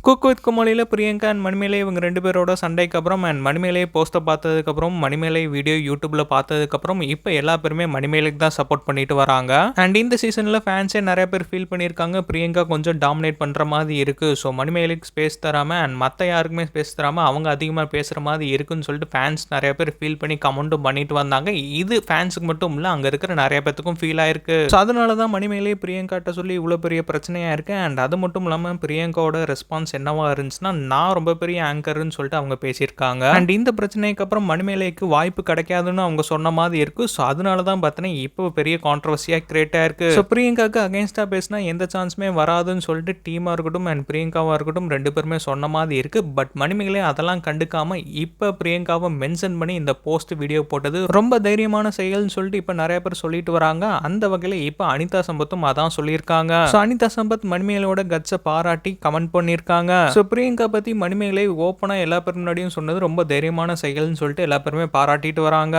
Cook with குமாலியில் Priyanka and Manimegalai இவங்க 2 பேரோட சண்டைக்கு அப்புறம் அண்ட் மணிமேலை போஸ்ட்டை பார்த்ததுக்கப்புறம் மணிமேலை வீடியோ யூடியூப்ல பார்த்ததுக்கப்புறம் இப்போ எல்லா பேருமே மணிமேலைக்கு தான் சப்போர்ட் பண்ணிட்டு வராங்க. அண்ட் இந்த சீசனில் ஃபேன்ஸே நிறைய பேர் ஃபீல் பண்ணியிருக்காங்க பிரியங்கா கொஞ்சம் டாமினேட் பண்ணுற மாதிரி இருக்கு. ஸோ மணிமேலைக்கு ஸ்பேஸ் தராமல் அண்ட் மற்ற யாருக்குமே ஸ்பேஸ் தராமல் அவங்க அதிகமாக பேசுகிற மாதிரி இருக்குன்னு சொல்லிட்டு ஃபேன்ஸ் நிறைய பேர் ஃபீல் பண்ணி கமெண்ட்டும் பண்ணிட்டு வந்தாங்க. இது ஃபேன்ஸுக்கு மட்டும் இல்லை, அங்கே இருக்கிற நிறைய பேத்துக்கும் ஃபீல் ஆயிருக்கு. ஸோ அதனால தான் மணிமேலை பிரியங்காட்ட சொல்லி இவ்வளோ பெரிய பிரச்சனையாக இருக்கு. அண்ட் அது மட்டும் இல்லாமல் பிரியங்காவோட ரெஸ்பான்ஸ் என்னவா இருந்துச்சுன்னா, நான் ரொம்ப பெரிய ஆங்கர்னு சொல்லிட்டு அவங்க பேசியிருக்காங்க. அண்ட் இந்த பிரச்சனைக்கு அப்புறம் மணிமேலைக்கு வாய்ப்பு கிடைக்காதுன்னு அவங்க சொன்ன மாதிரி இருக்கு. ஸோ அதனால தான் பார்த்தீங்கன்னா இப்போ பெரிய கான்ட்ரவர்சியாக கிரியேட் ஆயிருக்கு. ஸோ பிரியங்காக்கு அகைன்ஸ்டா பேசினா எந்த சான்ஸுமே வராதுன்னு சொல்லிட்டு டீமாக இருக்கட்டும் அண்ட் பிரியங்காவாக இருக்கட்டும் 2 பேருமே சொன்ன மாதிரி இருக்கு. பட் மணிமேலை அதெல்லாம் கண்டுக்காம இப்போ பிரியங்காவை மென்ஷன் பண்ணி இந்த போஸ்ட் வீடியோ போட்டது ரொம்ப தைரியமான செயல்னு சொல்லிட்டு இப்போ நிறைய பேர் சொல்லிட்டு வராங்க. அந்த வகையில் இப்போ அனிதா சம்பத்தும் அதான் சொல்லியிருக்காங்க. ஸோ அனிதா சம்பத் மணிமேலையோட கட்ஸை பாராட்டி கமெண்ட் பண்ணியிருக்காங்க. ஸோ பிரியங்கா பத்தி மணிமேகலை ஓப்பனா எல்லா பேர் முன்னாடியும் சொன்னது ரொம்ப தைரியமான செயல்னு சொல்லிட்டு எல்லா பேருமே பாராட்டிட்டு வராங்க.